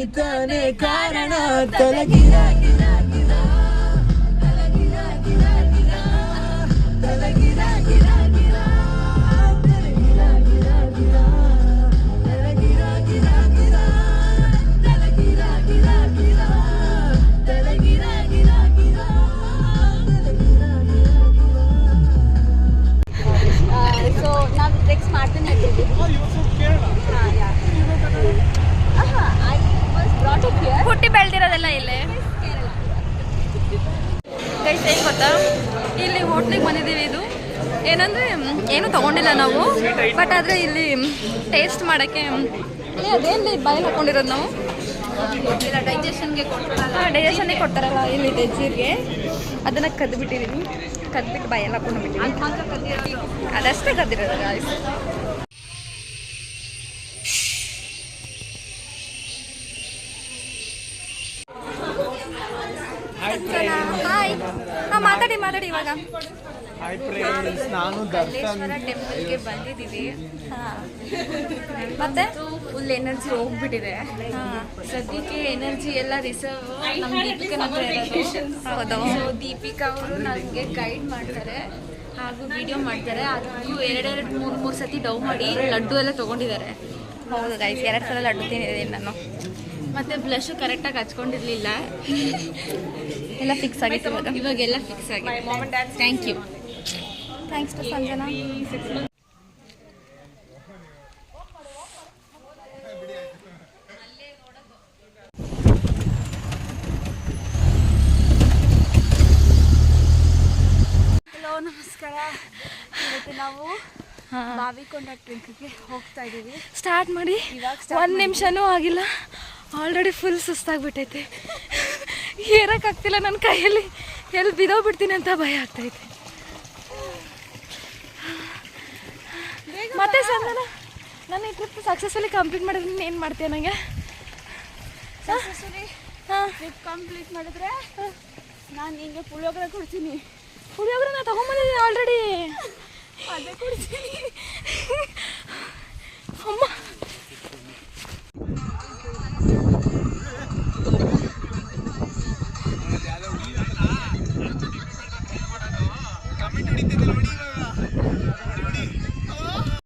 ನೀತಾನೆ ಕಾರಣ ತಲಗಿರ ಹುಟ್ಟಿ ಬೆಳೆದಿರೋದೆಲ್ಲ ಇಲ್ಲೇ ಗೈಸ್ ಏನು ಗೊತ್ತಾ ಇಲ್ಲಿ ಹೋಟ್ಲಿಗೆ ಬಂದಿದ್ದೀವಿ. ಇದು ಏನಂದರೆ ಏನು ತೊಗೊಂಡಿಲ್ಲ ನಾವು, ಬಟ್ ಆದರೆ ಇಲ್ಲಿ ಟೇಸ್ಟ್ ಮಾಡೋಕ್ಕೆ ಅದೇನು ಬಾಯಲ್ಲಿ ಹಾಕೊಂಡಿರೋದು ನಾವು ಡೈಜೆಷನ್ಗೆ ಕೊಡ್ತಾರಲ್ಲ ಇಲ್ಲಿ ಡೆಜ್ಜಿಗೆ ಅದನ್ನು ಕದ್ಬಿಟ್ಟಿದ್ದೀನಿ. ಕದ್ಬಿಟ್ಟು ಬಾಯಲ್ಲಿ ಹಾಕೊಂಡ್ಬಿಟ್ಟಿದ್ದೀನಿ. ಅದಷ್ಟೇ ಕದ್ದಿರೋದು ಗಾಯ್ಸ್. ಹಾಯ್ ಮಾತಾಡಿ ಇವಾಗ. ನಾನು ಕಲ್ಲೇಶ್ವರ ಟೆಂಪಲ್ಗೆ ಬಂದಿದ್ದೀವಿ. ಮತ್ತೆ ಫುಲ್ ಎನರ್ಜಿ ಹೋಗ್ಬಿಟ್ಟಿದೆ. ಸದ್ಯಕ್ಕೆ ಎನರ್ಜಿ ಎಲ್ಲ ರಿಸರ್ವ್ ನಮ್ಮ ದೀಪಿಕಾ ಹೌದು. ಸೊ ದೀಪಿಕಾ ಅವರು ನನಗೆ ಗೈಡ್ ಮಾಡ್ತಾರೆ ಹಾಗೂ ವಿಡಿಯೋ ಮಾಡ್ತಾರೆ. ಅದು ಮೂರು ಸತಿ ಡೌ ಮಾಡಿ ಲಡ್ಡು ಎಲ್ಲ ತೊಗೊಂಡಿದ್ದಾರೆ. ಹೌದು ಗೈಸ್, 2 ಸಲ ಲಡ್ಡು ತಿಂದಿದ್ದೀನಿ ನಾನು. ಮತ್ತು ಬ್ಲಷು ಕರೆಕ್ಟಾಗಿ ಹಚ್ಕೊಂಡಿರಲಿಲ್ಲ. ಎಲ್ಲ ಫಿಕ್ಸ್ ಆಗಿತ್ತು ಇವಾಗೆಲ್ಲ ಫಿಕ್ಸ್ ಆಗಿದೆ. Thank you. Thanks to Sanjana. Hello ನಮಸ್ಕಾರ. ಇವತ್ತು ನಾವು ಬಾವಿಕೊಂಡ ಟ್ರಿಪ್ಗೆ ಹೋಗ್ತಾ ಇದ್ದೀವಿ. ಸ್ಟಾರ್ಟ್ ಮಾಡಿ 1 ನಿಮಿಷನೂ ಆಗಿಲ್ಲ, ಆಲ್ರೆಡಿ ಫುಲ್ ಸುಸ್ತಾಗ್ಬಿಟ್ಟೈತೆ. ಏರೋಕ್ಕಾಗ್ತಿಲ್ಲ ನನ್ನ ಕೈಯಲ್ಲಿ, ಎಲ್ಲಿ ಬಿದ್ದೋಗ್ಬಿಡ್ತೀನಿ ಅಂತ ಭಯ ಆಗ್ತೈತೆ. ಮತ್ತೆ ಸಂಜನ, ನಾನು ಈ ಟ್ರಿಪ್ ಸಕ್ಸಸ್ಫುಲಿ ಕಂಪ್ಲೀಟ್ ಮಾಡಿದ್ರೆ ಏನು ಮಾಡ್ತೀಯ ನನಗೆ? ಟ್ರಿಪ್ ಕಂಪ್ಲೀಟ್ ಮಾಡಿದ್ರೆ ನಾನು ನಿಂಗೆ ಪುಳಿಯೋಗರೆ ಕೊಡ್ತೀನಿ. ಪುಳಿಯೋಗರೆ ನಾನು ತೊಗೊಂಬಂದಿದ್ದೀನಿ ಆಲ್ರೆಡಿ. ಅದೇ ಕೊಡ್ತೀನಿ. ಅಮ್ಮ